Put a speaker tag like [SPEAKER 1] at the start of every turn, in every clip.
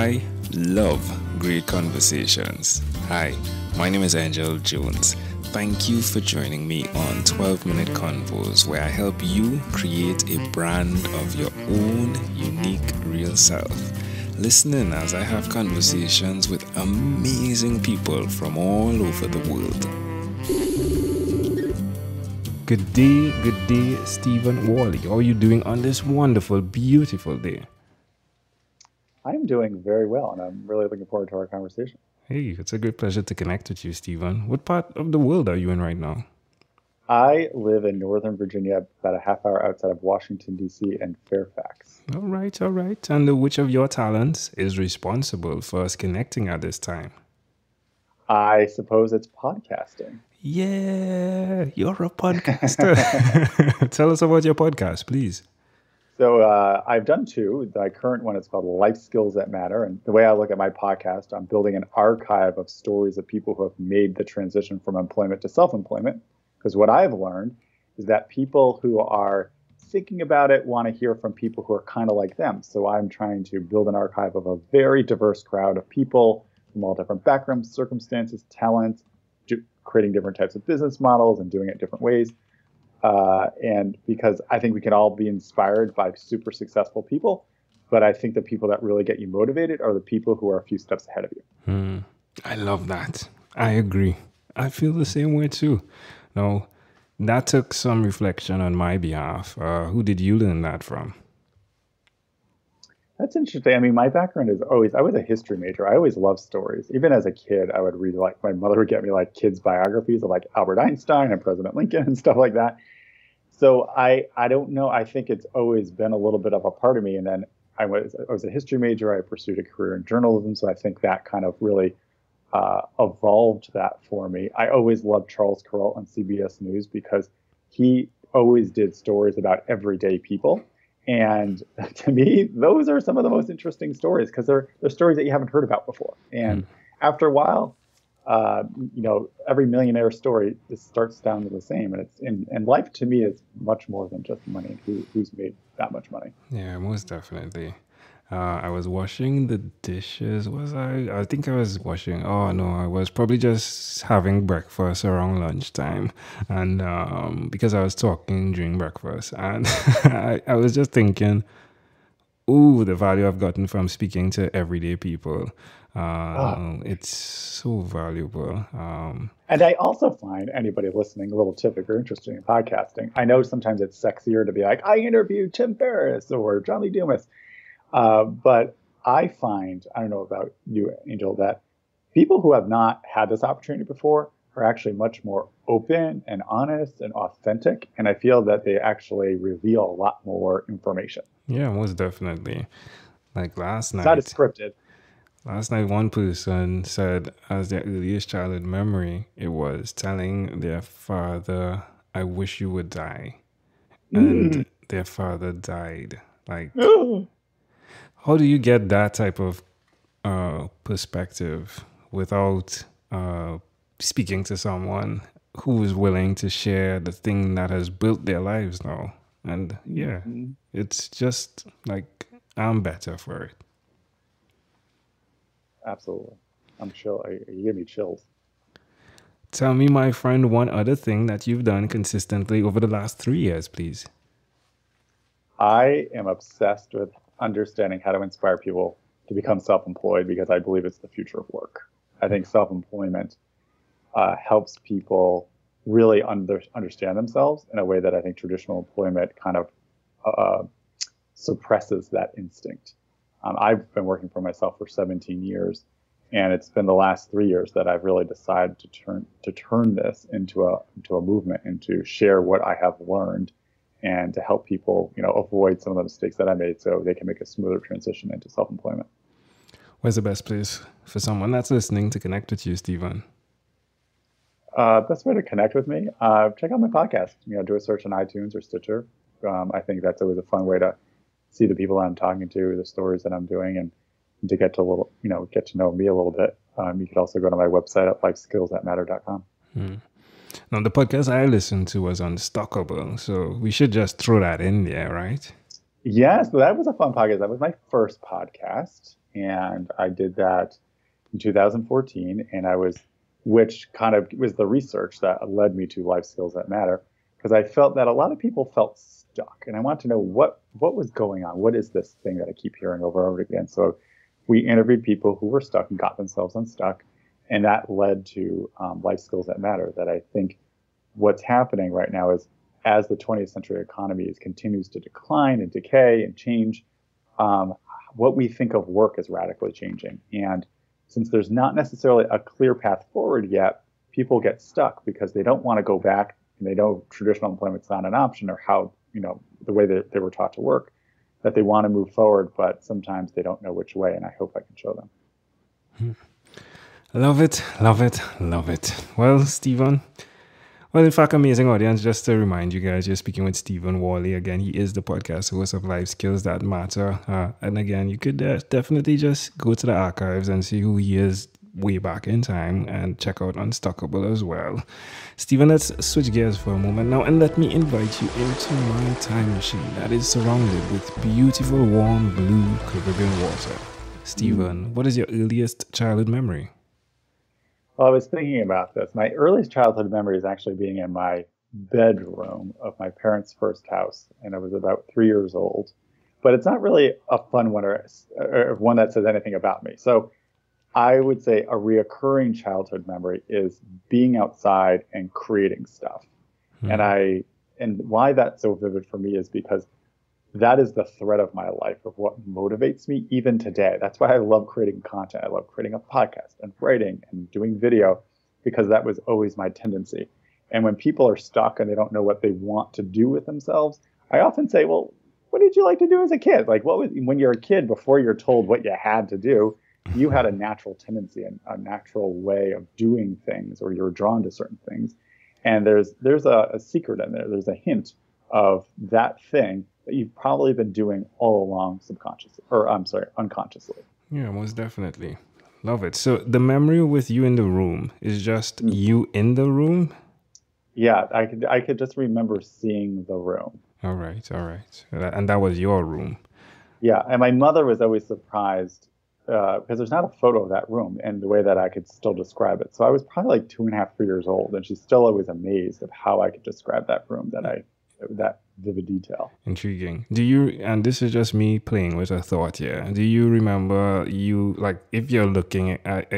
[SPEAKER 1] I love great conversations. Hi, my name is Angel Jones. Thank you for joining me on 12-Minute Convos, where I help you create a brand of your own unique real self. Listen in as I have conversations with amazing people from all over the world. Good day, Stephen Warley. How are you doing on this wonderful, beautiful day?
[SPEAKER 2] I'm doing very well, and I'm really looking forward to our conversation.
[SPEAKER 1] Hey, it's a great pleasure to connect with you, Stephen. What part of the world are you in right now?
[SPEAKER 2] I live in Northern Virginia, about a half hour outside of Washington, D.C. and Fairfax.
[SPEAKER 1] All right. And which of your talents is responsible for us connecting at this time?
[SPEAKER 2] I suppose it's podcasting.
[SPEAKER 1] Yeah, you're a podcaster. Tell us about your podcast, please.
[SPEAKER 2] So I've done two. The current one is called Life Skills That Matter. And the way I look at my podcast, I'm building an archive of stories of people who have made the transition from employment to self-employment. Because what I've learned is that people who are thinking about it want to hear from people who are kind of like them. So I'm trying to build an archive of a very diverse crowd of people from all different backgrounds, circumstances, talents, creating different types of business models and doing it different ways. And because I think we can all be inspired by super successful people, but I think the people that really get you motivated are the people who are a few steps ahead of you.
[SPEAKER 1] I love that. I agree. I feel the same way too. Now, that took some reflection on my behalf. Who did you learn that from?
[SPEAKER 2] That's interesting. I mean, my background is I was a history major. I always loved stories. Even as a kid, I would read, like, my mother would get me like kids' biographies of like Albert Einstein and President Lincoln and stuff like that. So I don't know. I think it's always been a little bit of a part of me. And then I was a history major. I pursued a career in journalism. So I think that kind of really evolved that for me. I always loved Charles Kuralt on CBS News because he always did stories about everyday people. And to me, those are some of the most interesting stories because they're stories that you haven't heard about before. And after a while, every millionaire story just starts down to the same. And life to me is much more than just money. Who's made that much money?
[SPEAKER 1] Yeah, most definitely. I was washing the dishes. Was I? I think I was washing. Oh no, I was probably just having breakfast around lunchtime, and because I was talking during breakfast, and I was just thinking, ooh, the value I've gotten from speaking to everyday people. It's so valuable.
[SPEAKER 2] And I also find anybody listening, a little tip if you're interested in podcasting. I know sometimes it's sexier to be like, I interviewed Tim Ferriss or John Lee Dumas. But I find, I don't know about you, Angel, that people who have not had this opportunity before are actually much more open and honest and authentic. And I feel that they actually reveal a lot more information.
[SPEAKER 1] Yeah, most definitely. Like last night.
[SPEAKER 2] It's not as scripted.
[SPEAKER 1] Last night, one person said as their earliest childhood memory, it was telling their father, I wish you would die. And their father died. Like, how do you get that type of perspective without speaking to someone who is willing to share the thing that has built their lives now? And yeah, it's just like, I'm better for it.
[SPEAKER 2] Absolutely. I'm chill. You give me chills.
[SPEAKER 1] Tell me, my friend, one other thing that you've done consistently over the last 3 years, please.
[SPEAKER 2] I am obsessed with understanding how to inspire people to become self-employed because I believe it's the future of work. I think self-employment helps people really understand themselves in a way that I think traditional employment kind of suppresses that instinct. I've been working for myself for 17 years, and it's been the last 3 years that I've really decided to turn this into a movement and to share what I have learned and to help people, avoid some of the mistakes that I made so they can make a smoother transition into self-employment.
[SPEAKER 1] Where's the best place for someone that's listening to connect with you, Stephen?
[SPEAKER 2] Best way to connect with me, check out my podcast. Do a search on iTunes or Stitcher. I think that's always a fun way to see the people I'm talking to, the stories that I'm doing, and to get to get to know me a little bit. You could also go to my website at LifeSkillsThatMattercom.
[SPEAKER 1] Now, the podcast I listened to was Unstuckable, so we should just throw that in there, right?
[SPEAKER 2] Yes, that was a fun podcast. That was my first podcast. and I did that in 2014, and which kind of was the research that led me to Life Skills That Matter, because I felt that a lot of people felt stuck, and I wanted to know what was going on. What is this thing that I keep hearing over and over again? So we interviewed people who were stuck and got themselves unstuck, and that led to Life Skills That Matter. That I think what's happening right now is as the 20th century economy continues to decline and decay and change, um, what we think of work is radically changing. And since there's not necessarily a clear path forward yet, people get stuck because they don't want to go back and they know traditional employment's not an option or how, the way that they were taught to work, that they want to move forward, but sometimes they don't know which way. And I hope I can show them.
[SPEAKER 1] Love it, love it, love it. Well, Stephen. Well, in fact, amazing audience, just to remind you guys, you're speaking with Stephen Warley. Again, he is the podcast host of Life Skills That Matter. And again, you could definitely just go to the archives and see who he is way back in time and check out Unstuckable as well. Stephen, let's switch gears for a moment now and let me invite you into my time machine that is surrounded with beautiful, warm, blue Caribbean water. Stephen, what is your earliest childhood memory?
[SPEAKER 2] Well, I was thinking about this. My earliest childhood memory is actually being in my bedroom of my parents' first house, and I was about 3 years old. But it's not really a fun one or one that says anything about me. So I would say a reoccurring childhood memory is being outside and creating stuff. And why that's so vivid for me is because that is the thread of my life of what motivates me even today. That's why I love creating content. I love creating a podcast and writing and doing video, because that was always my tendency. And when people are stuck and they don't know what they want to do with themselves, I often say, well, what did you like to do as a kid? Like, when you're a kid, before you're told what you had to do, you had a natural tendency and a natural way of doing things, or you're drawn to certain things. And there's a secret in there. There's a hint of that thing that you've probably been doing all along unconsciously.
[SPEAKER 1] Yeah, most definitely. Love it. So the memory with you in the room is just you in the room?
[SPEAKER 2] Yeah, I could just remember seeing the room.
[SPEAKER 1] All right, all right. And that was your room.
[SPEAKER 2] Yeah, and my mother was always surprised because there's not a photo of that room and the way that I could still describe it. So I was probably like 2.5, 3 years old, and she's still always amazed of how I could describe that room, that vivid detail.
[SPEAKER 1] Intriguing. And this is just me playing with a thought here. Do you remember if you're looking at,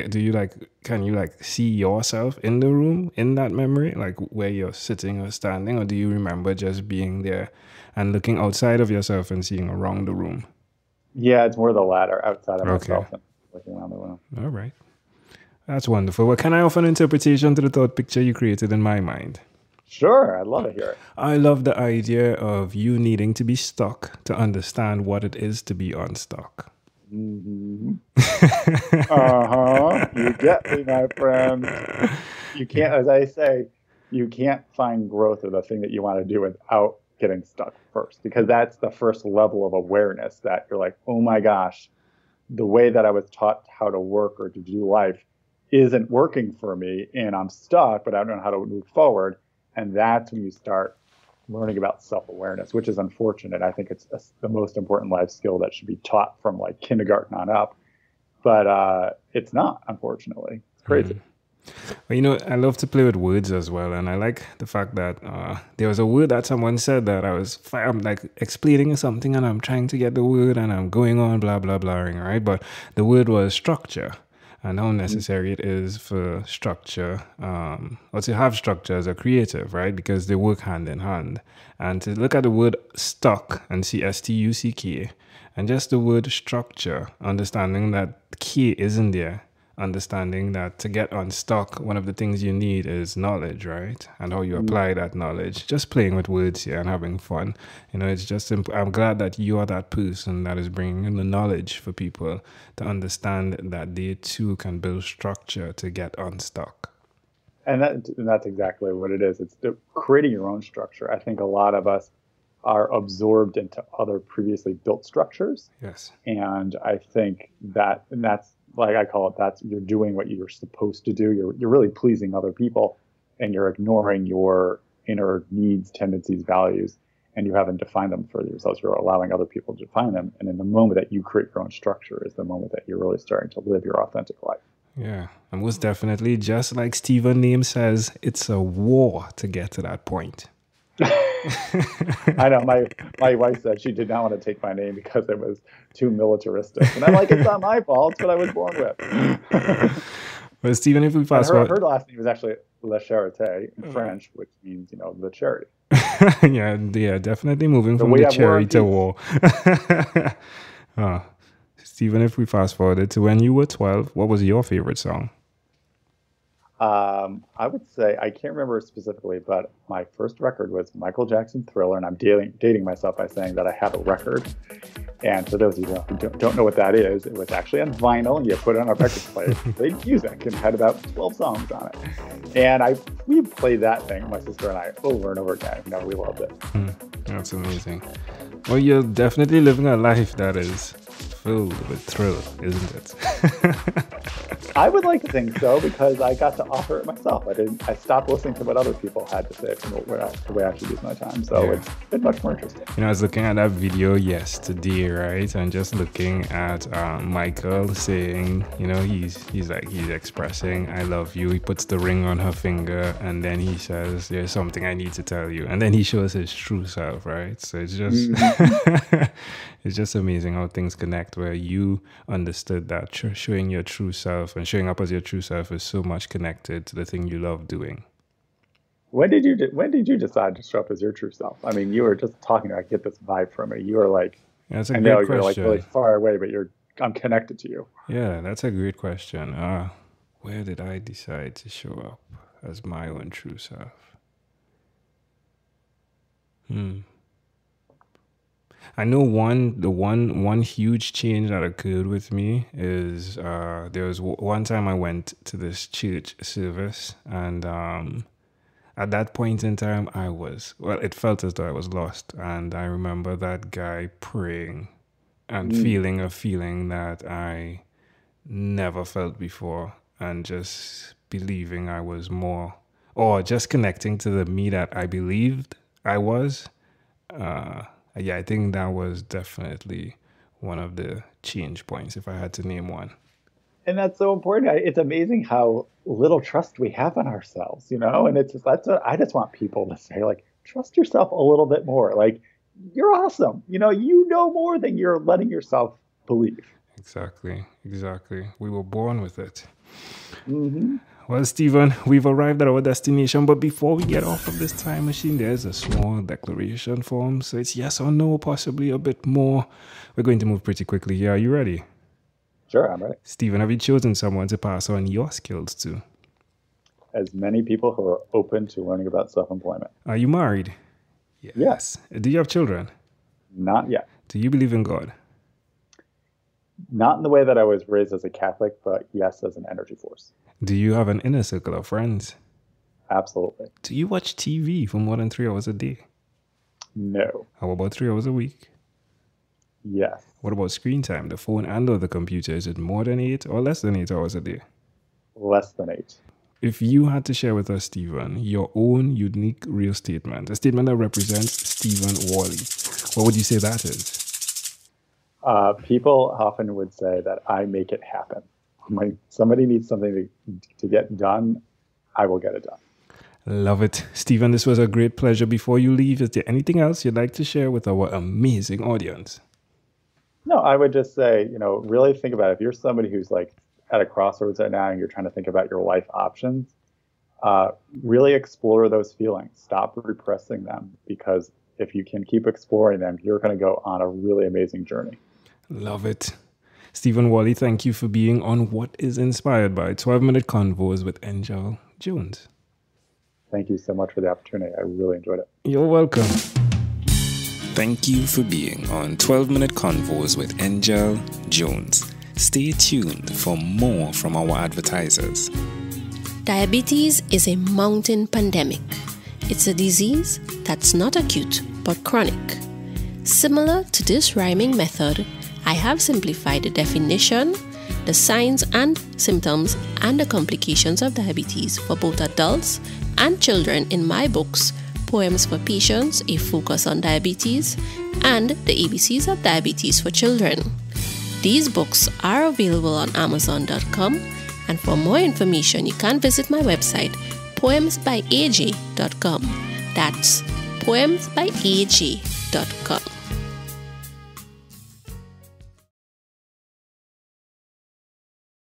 [SPEAKER 1] can you see yourself in the room in that memory, like where you're sitting or standing, or do you remember just being there and looking outside of yourself and seeing around the room?
[SPEAKER 2] Yeah, it's more the latter, outside of myself and looking around the room.
[SPEAKER 1] All right. That's wonderful. Well, can I offer an interpretation to the thought picture you created in my mind?
[SPEAKER 2] Sure, I'd love to hear it.
[SPEAKER 1] I love the idea of you needing to be stuck to understand what it is to be unstuck.
[SPEAKER 2] Mm-hmm. You get me, my friend. You can't, as I say, you can't find growth or the thing that you want to do without getting stuck first, because that's the first level of awareness that you're like, oh my gosh, the way that I was taught how to work or to do life isn't working for me, and I'm stuck, but I don't know how to move forward. And that's when you start learning about self-awareness, which is unfortunate. I think it's the most important life skill that should be taught from like kindergarten on up. But it's not, unfortunately. It's crazy.
[SPEAKER 1] Well, I love to play with words as well. And I like the fact that there was a word that someone said that I'm like explaining something and I'm trying to get the word and I'm going on blah, blah, blahing, right? But the word was structure. And how necessary it is for structure, or to have structure as a creative, right? Because they work hand in hand. And to look at the word stuck and see STUCK, and just the word structure, understanding that key isn't there, understanding that to get unstuck, one of the things you need is knowledge, right? And how you apply that knowledge. Just playing with words here and having fun. It's just, I'm glad that you are that person that is bringing in the knowledge for people to understand that they too can build structure to get unstuck.
[SPEAKER 2] And that's exactly what it is. It's creating your own structure. I think a lot of us are absorbed into other previously built structures.
[SPEAKER 1] Yes.
[SPEAKER 2] And I think that's, like I call it, you're doing what you're supposed to do. You're really pleasing other people, and you're ignoring your inner needs, tendencies, values. and you haven't defined them for yourselves. You're allowing other people to define them. And in the moment that you create your own structure is the moment that you're really starting to live your authentic life.
[SPEAKER 1] Yeah, and most definitely, just like Stephen name says, it's a war to get to that point.
[SPEAKER 2] I know my wife said she did not want to take my name because it was too militaristic. And I'm like, it's not my fault. It's what I was born with.
[SPEAKER 1] But Stephen, if we fast forward,
[SPEAKER 2] her last name was actually La Charité in French, which means, the charity.
[SPEAKER 1] yeah, definitely moving from the cherry to war. Stephen, if we fast forwarded to when you were 12, what was your favorite song?
[SPEAKER 2] I would say, I can't remember specifically, but my first record was Michael Jackson Thriller, and I'm dating myself by saying that I have a record. And for those of you who don't know what that is, it was actually on vinyl, and you put it on a record player, played music, and had about 12 songs on it. And we played that thing, my sister and I, over and over again. We loved it.
[SPEAKER 1] That's amazing. Well, you're definitely living a life that is filled with thrill, isn't it?
[SPEAKER 2] I would like to think so, because I got to offer it myself. I stopped listening to what other people had to say from the way I should use my time. So It's been much more interesting.
[SPEAKER 1] I was looking at that video yesterday, right? And just looking at Michael saying, he's expressing, I love you. He puts the ring on her finger, and then he says, there's something I need to tell you. And then he shows his true self, right? So it's just, it's just amazing how things connect, where you understood that showing your true self and showing up as your true self is so much connected to the thing you love doing.
[SPEAKER 2] When did you decide to show up as your true self? I mean, you were just talking. I get this vibe from it. You were like,
[SPEAKER 1] that's a great question.
[SPEAKER 2] You're like really far away, but I'm connected to you.
[SPEAKER 1] Yeah, that's a great question. Where did I decide to show up as my own true self? I know one huge change that occurred with me is there was one time I went to this church service, and at that point in time it felt as though I was lost, and I remember that guy praying and feeling a feeling that I never felt before, and just believing I was more, or just connecting to the me that I believed I was. I think that was definitely one of the change points, if I had to name one.
[SPEAKER 2] And that's so important. It's amazing how little trust we have in ourselves, and I just want people to say, like, trust yourself a little bit more. Like, you're awesome. You know more than you're letting yourself believe.
[SPEAKER 1] Exactly. We were born with it.
[SPEAKER 2] Mm-hmm.
[SPEAKER 1] Well, Stephen, we've arrived at our destination, but before we get off of this time machine, there's a small declaration form. So it's yes or no, possibly a bit more. We're going to move pretty quickly here. Are you ready?
[SPEAKER 2] Sure, I'm ready.
[SPEAKER 1] Stephen, have you chosen someone to pass on your skills to?
[SPEAKER 2] As many people who are open to learning about self-employment.
[SPEAKER 1] Are you married?
[SPEAKER 2] Yes.
[SPEAKER 1] Do you have children?
[SPEAKER 2] Not yet.
[SPEAKER 1] Do you believe in God?
[SPEAKER 2] Not in the way that I was raised as a Catholic, but yes, as an energy force.
[SPEAKER 1] Do you have an inner circle of friends?
[SPEAKER 2] Absolutely.
[SPEAKER 1] Do you watch TV for more than 3 hours a day?
[SPEAKER 2] No.
[SPEAKER 1] How about 3 hours a week?
[SPEAKER 2] Yes.
[SPEAKER 1] What about screen time, the phone and or the computer? Is it more than 8 or less than 8 hours a day?
[SPEAKER 2] Less than 8.
[SPEAKER 1] If you had to share with us, Stephen, your own unique real statement, a statement that represents Stephen Warley, what would you say that is?
[SPEAKER 2] People often would say that I make it happen. When somebody needs something to get done, I will get it done.
[SPEAKER 1] Love it. Stephen, this was a great pleasure. Before you leave, is there anything else you'd like to share with our amazing audience?
[SPEAKER 2] No, I would just say, really think about it. If you're somebody who's like at a crossroads right now and you're trying to think about your life options, really explore those feelings. Stop repressing them, because if you can keep exploring them, you're going to go on a really amazing journey.
[SPEAKER 1] Love it. Stephen Warley, thank you for being on What is Inspired by 12-Minute Convos with Angel Jones.
[SPEAKER 2] Thank you so much for the opportunity. I really enjoyed it.
[SPEAKER 1] You're welcome.
[SPEAKER 3] Thank you for being on 12-Minute Convos with Angel Jones. Stay tuned for more from our advertisers.
[SPEAKER 4] Diabetes is a mountain pandemic. It's a disease that's not acute but chronic. Similar to this rhyming method, I have simplified the definition, the signs and symptoms, and the complications of diabetes for both adults and children in my books, Poems for Patients, A Focus on Diabetes, and The ABCs of Diabetes for Children. These books are available on Amazon.com, and for more information, you can visit my website, poemsbyaj.com. That's poemsbyaj.com.